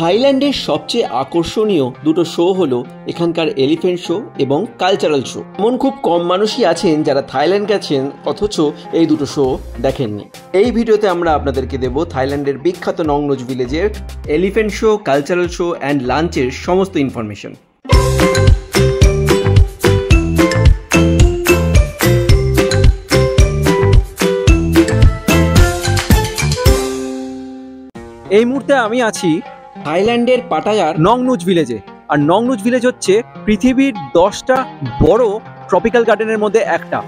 থাইল্যান্ডের সবচেয়ে আকর্ষণীয় দুটো শো হলো এখানকার এলিফ্যান্ট শো এবং কালচারাল শো। এমন খুব কম মানুষই আছেন যারা থাইল্যান্ড গেছেন অথচ এই দুটো শো দেখেননি। এই ভিডিওতে আমরা আপনাদেরকে দেব থাইল্যান্ডের বিখ্যাত নং নোজ ভিলেজের elephant show, cultural show and লাঞ্চের সমস্ত ইনফরমেশন। এই মুহূর্তে আমি আছি থাইল্যান্ডের পাটায়ার নং নোজ ভিলেজে। আর নং নোজ ভিলেজ হচ্ছে পৃথিবীর 10টা বড় ট্রপিক্যাল গার্ডেনের মধ্যে একটা।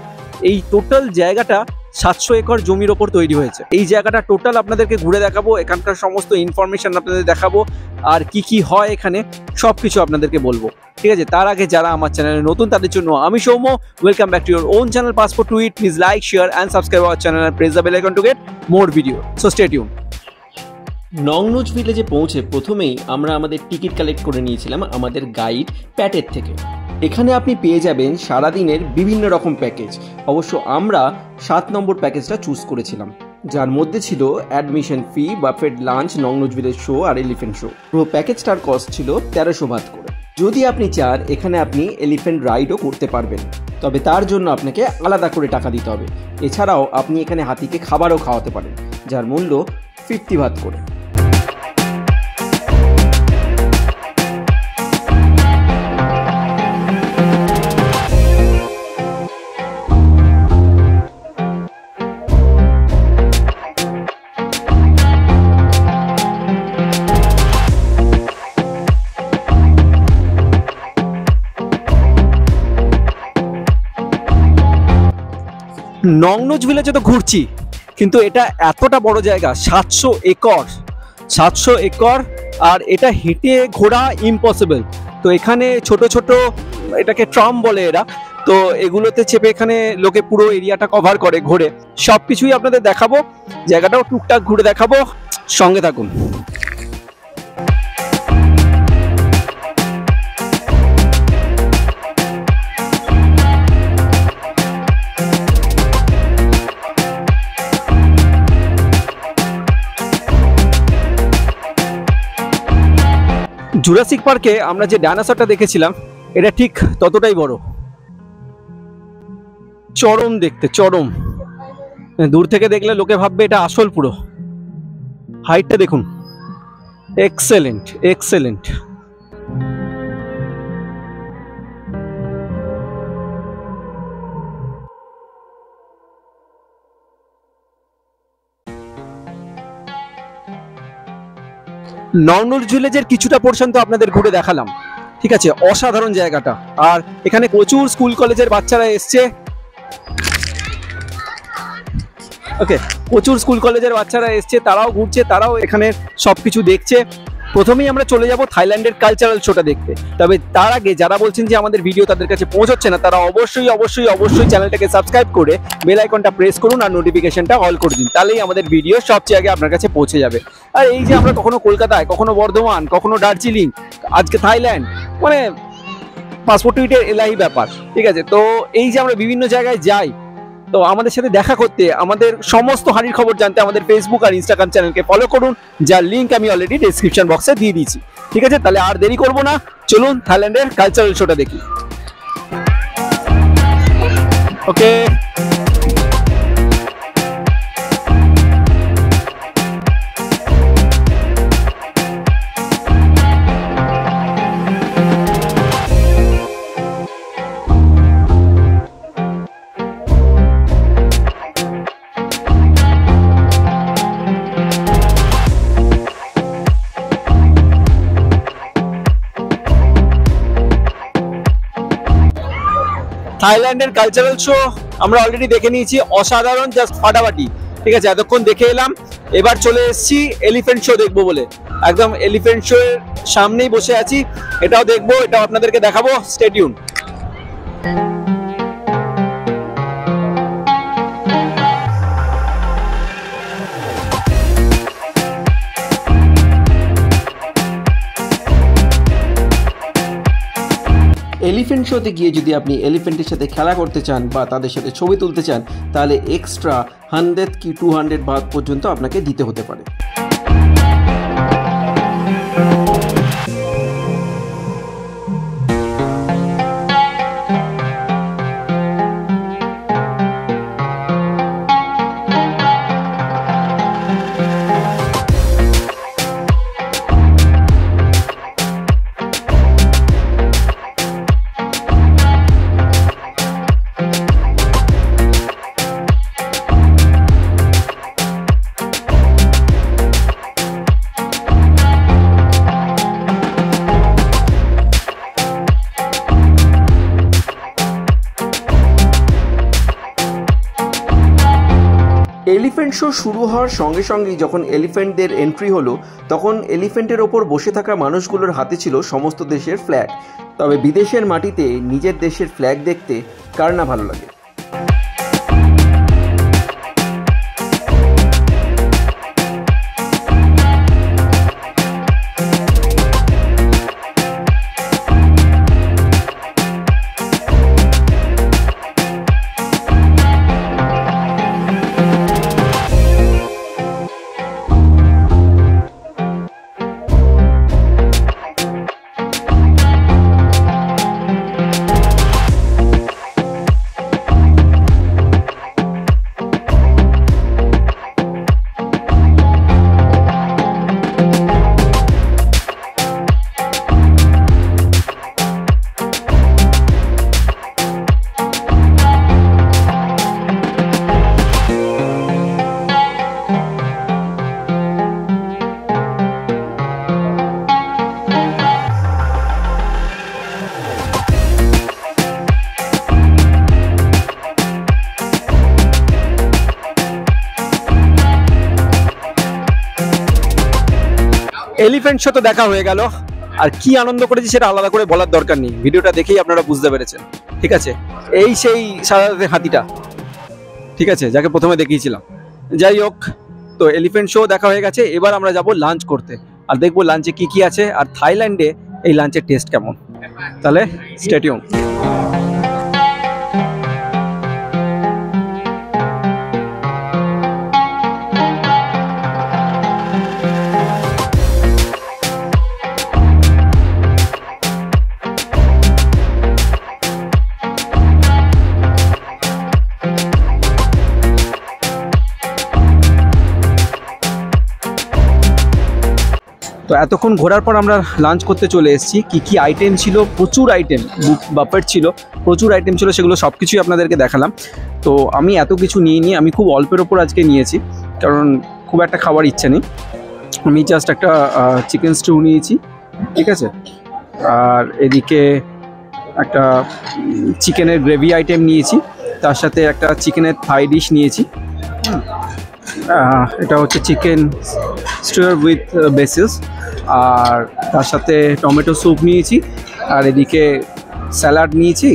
এই টোটাল জায়গাটা 700 একর জমির ওপর তৈরি হয়েছে। এই জায়গাটা টোটাল আপনাদেরকে ঘুরে দেখাবো, এখানকার সমস্ত ইনফরমেশন আপনাদের দেখাবো, আর কি হয় এখানে সব কিছু আপনাদেরকে বলবো। ঠিক আছে, তার আগে যারা আমার চ্যানেলে নতুন তাদের জন্য আমি Soumya, welcome back to your own channel passport to it. Please like, share and subscribe our channel and press the bell icon to get more video. So stay tuned. নং নোজ ভিলেজে পৌঁছে প্রথমেই আমরা আমাদের টিকিট কালেক্ট করে নিয়েছিলাম আমাদের guide প্যাটের থেকে। এখানে আপনি পেয়ে যাবেন সারাদিনের বিভিন্ন রকম প্যাকেজ। অবশ্য আমরা 7 নম্বর প্যাকেজটা চুজ করেছিলাম, যার মধ্যে ছিল অ্যাডমিশন ফি, বাফেট লাঞ্চ, নং নোজ ভিলেজ শো আর এলিফ্যান্ট শো। পুরো প্যাকেজটার কস্ট ছিল 1300 বাত করে। যদি আপনি চান এখানে আপনি এলিফ্যান্ট রাইডও করতে পারবেন, তবে তার জন্য আপনাকে আলাদা করে টাকা দিতে হবে। এছাড়াও আপনি এখানে হাতিকে খাবারও খাওয়াতে পারেন, যার মূল্য 50 বাত করে। নং নোজ ভিলেজে তো ঘুরছি, কিন্তু এটা এতটা বড় জায়গা, 700 একর, আর এটা হেঁটে ঘোরা ইম্পসিবল। তো এখানে ছোট ছোট, এটাকে ট্রাম বলে এরা, তো এগুলোতে চেপে এখানে লোকে পুরো এরিয়াটা কভার করে, ঘোরে। সব কিছুই আপনাদের দেখাবো, জায়গাটাও টুকটাক ঘুরে দেখাবো, সঙ্গে থাকুন। জুরাসিক পার্কে আমরা যে ডাইনোসরটা দেখেছিলাম এটা ঠিক ততটাই বড়, চরম দেখতে, চরম। দূর থেকে দেখলে লোকে ভাববে এটা আসল। পুরো হাইটটা দেখুন, এক্সেলেন্ট এক্সেলেন্ট। নং নোজ ভিলেজের কিছুটা পোর্শন তো আপনাদের ঘুরে দেখালাম, ঠিক আছে। অসাধারণ জায়গাটা, আর এখানে প্রচুর স্কুল কলেজের বাচ্চারা এসছে। ওকে, প্রচুর স্কুল কলেজের বাচ্চারা এসছে, তারাও ঘুরছে, তারাও এখানে সবকিছু দেখছে। প্রথমেই আমরা চলে যাব থাইল্যান্ডের কালচারাল শোটা দেখতে। তবে তার আগে যারা বলছেন যে আমাদের ভিডিও তাদের কাছে পৌঁছচ্ছে না, তারা অবশ্যই অবশ্যই অবশ্যই চ্যানেলটাকে সাবস্ক্রাইব করে বেল আইকনটা প্রেস করুন আর নোটিফিকেশনটা অল করে দিন, তাহলেই আমাদের ভিডিও সবচেয়ে আগে আপনার কাছে পৌঁছে যাবে। আর এই যে আমরা কখনো কলকাতায়, কখনো বর্ধমান, কখনো দার্জিলিং, আজকে থাইল্যান্ড, মানে পাসপোর্ট টুইটের এলাহি ব্যাপার, ঠিক আছে। তো এই যে আমরা বিভিন্ন জায়গায় যাই, তো আমাদের সাথে দেখা করতে, আমাদের সমস্ত হাঁড়ির খবর জানতে আমাদের ফেসবুক আর ইনস্টাগ্রাম চ্যানেলকে ফলো করুন, যার লিঙ্ক আমি অলরেডি ডেসক্রিপশন বক্সে দিয়ে দিয়েছি। ঠিক আছে, তাহলে আর দেরি করবো না, চলুন থাইল্যান্ডের কালচারাল শোটা দেখি। ওকে, থাইল্যান্ডের কালচারাল শো আমরা অলরেডি দেখে নিয়েছি, অসাধারণ, জাস্ট ফাটাফাটি। ঠিক আছে, এতক্ষণ দেখে এলাম, এবার চলে এসেছি এলিফ্যান্ট শো দেখবো বলে। একদম এলিফ্যান্ট শো এর সামনেই বসে আছি, এটাও দেখবো, এটাও আপনাদেরকে দেখাবো। Stay tune. এলিফ্যান্ট শোতে গিয়ে যদি আপনি এলিফ্যান্টের সাথে খেলা করতে চান বা তাদের সাথে ছবি তুলতে চান, তাহলে এক্সট্রা 100 কি 200 বাত পর্যন্ত আপনাকে দিতে হতে পারে। এলিফ্যান্ট শো শুরু হওয়ার সঙ্গে সঙ্গেই যখন এলিফ্যান্টদের এন্ট্রি হলো, তখন এলিফ্যান্টের ওপর বসে থাকা মানুষগুলোর হাতে ছিল সমস্ত দেশের ফ্ল্যাগ। তবে বিদেশের মাটিতে নিজের দেশের ফ্ল্যাগ দেখতে কার না ভালো লাগে। এলিফ্যান্ট শো তো দেখা হয়ে গেল, আর কি আনন্দ করেছি সেটা আলাদা করে বলার দরকার নেই, ভিডিওটা দেখেই আপনারা বুঝতে পেরেছেন। ঠিক আছে, এই সেই সাদা হাতিটা, ঠিক আছে, যাকে প্রথমে দেখিয়েছিলাম। যাই হোক, তো এলিফ্যান্ট শো দেখা হয়ে গেছে, এবার আমরা যাব লাঞ্চ করতে আর দেখবো লাঞ্চে কি কি আছে আর থাইল্যান্ডে এই লাঞ্চের টেস্ট কেমন। তাহলে স্টে টিউন। তো এতক্ষণ ঘোরার পর আমরা লাঞ্চ করতে চলে এসেছি। কি কি আইটেম ছিল, প্রচুর আইটেম, বাফেট ছিল, প্রচুর আইটেম ছিল, সেগুলো সব কিছুই আপনাদেরকে দেখালাম। তো আমি এত কিছু নিইনি, আমি খুব অল্পের ওপর আজকে নিয়েছি, কারণ খুব একটা খাবার ইচ্ছে নেই। আমি জাস্ট একটা চিকেন স্টিউ নিয়েছি, ঠিক আছে, আর এদিকে একটা চিকেনের গ্রেভি আইটেম নিয়েছি, তার সাথে একটা চিকেনের থাই ডিশ নিয়েছি। এটা হচ্ছে চিকেন স্টিউর উইথ বেসিস, আর তার সাথে টমেটো স্যুপ নিয়েছি, আর এদিকে স্যালাড নিয়েছি,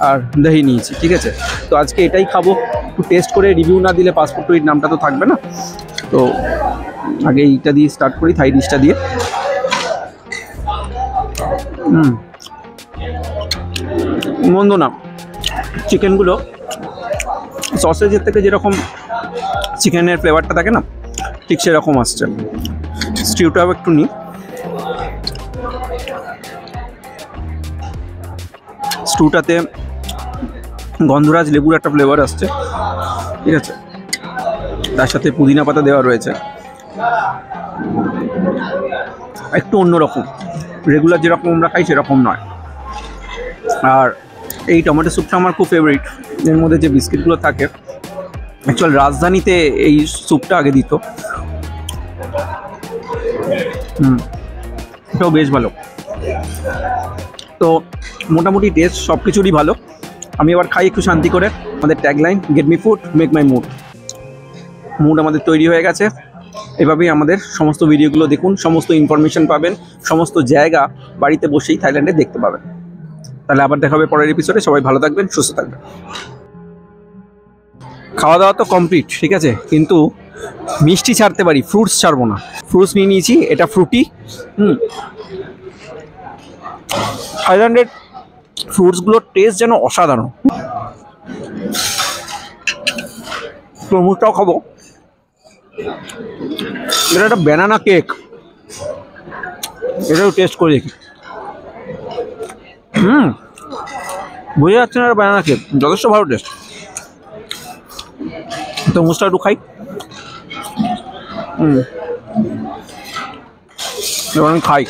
আর দহি নিয়েছি। ঠিক আছে, তো আজকে এটাই খাবো। একটু টেস্ট করে রিভিউ না দিলে পাসপোর্ট টুইট নামটা তো থাকবে না। তো আগে এইটা দিয়ে স্টার্ট করি, থাই ডিশটা দিয়ে। মন্দ না, চিকেনগুলো সসেজের থেকে যেরকম চিকেনের ফ্লেভারটা থাকে না, ঠিক সেরকম আসছে। স্টিউটাও একটু নিই। স্টিউটাতে গন্ধরাজ লেবুর একটা ফ্লেভার আসছে, ঠিক আছে, তার সাথে পুদিনা পাতা দেওয়া রয়েছে, একটু অন্যরকম, রেগুলার যেরকম আমরা খাই সেরকম নয়। আর এই টমেটো স্যুপটা আমার খুব ফেভারিট। এর মধ্যে যে বিস্কিটগুলো থাকে, অ্যাকচুয়াল রাজধানীতে এই স্যুপটা আগে দিত। এটাও বেশ ভালো। তো মোটামুটি টেস্ট সব কিছুরই ভালো। আমি এবার খাই একটু শান্তি করে। আমাদের tagline, get me food make my mood. Mood আমাদের তৈরি হয়ে গেছে। এভাবেই আমাদের সমস্ত ভিডিওগুলো দেখুন, সমস্ত ইনফরমেশন পাবেন, সমস্ত জায়গা বাড়িতে বসেই থাইল্যান্ডে দেখতে পাবেন। তাহলে আবার দেখা হবে পরের এপিসোডে। সবাই ভালো থাকবেন, সুস্থ থাকবেন। খাওয়া দাওয়া তো কমপ্লিট, ঠিক আছে, কিন্তু মিষ্টি ছাড়তে পারি, ফ্রুটস ছাড়বো না। ফ্রুটস নিয়ে নিয়েছি, এটা ফ্রুটি। থাইল্যান্ডের ফ্রুটসগুলোর টেস্ট যেন অসাধারণ। তরমুজটাও খাবো। এটা একটা ব্যানানা কেক, এটাও টেস্ট করে দেখি। বোঝা যাচ্ছে না, ব্যানানা কেক যথেষ্ট ভালো টেস্ট। তরমুজটা একটু খাই। এবার আমি খাই।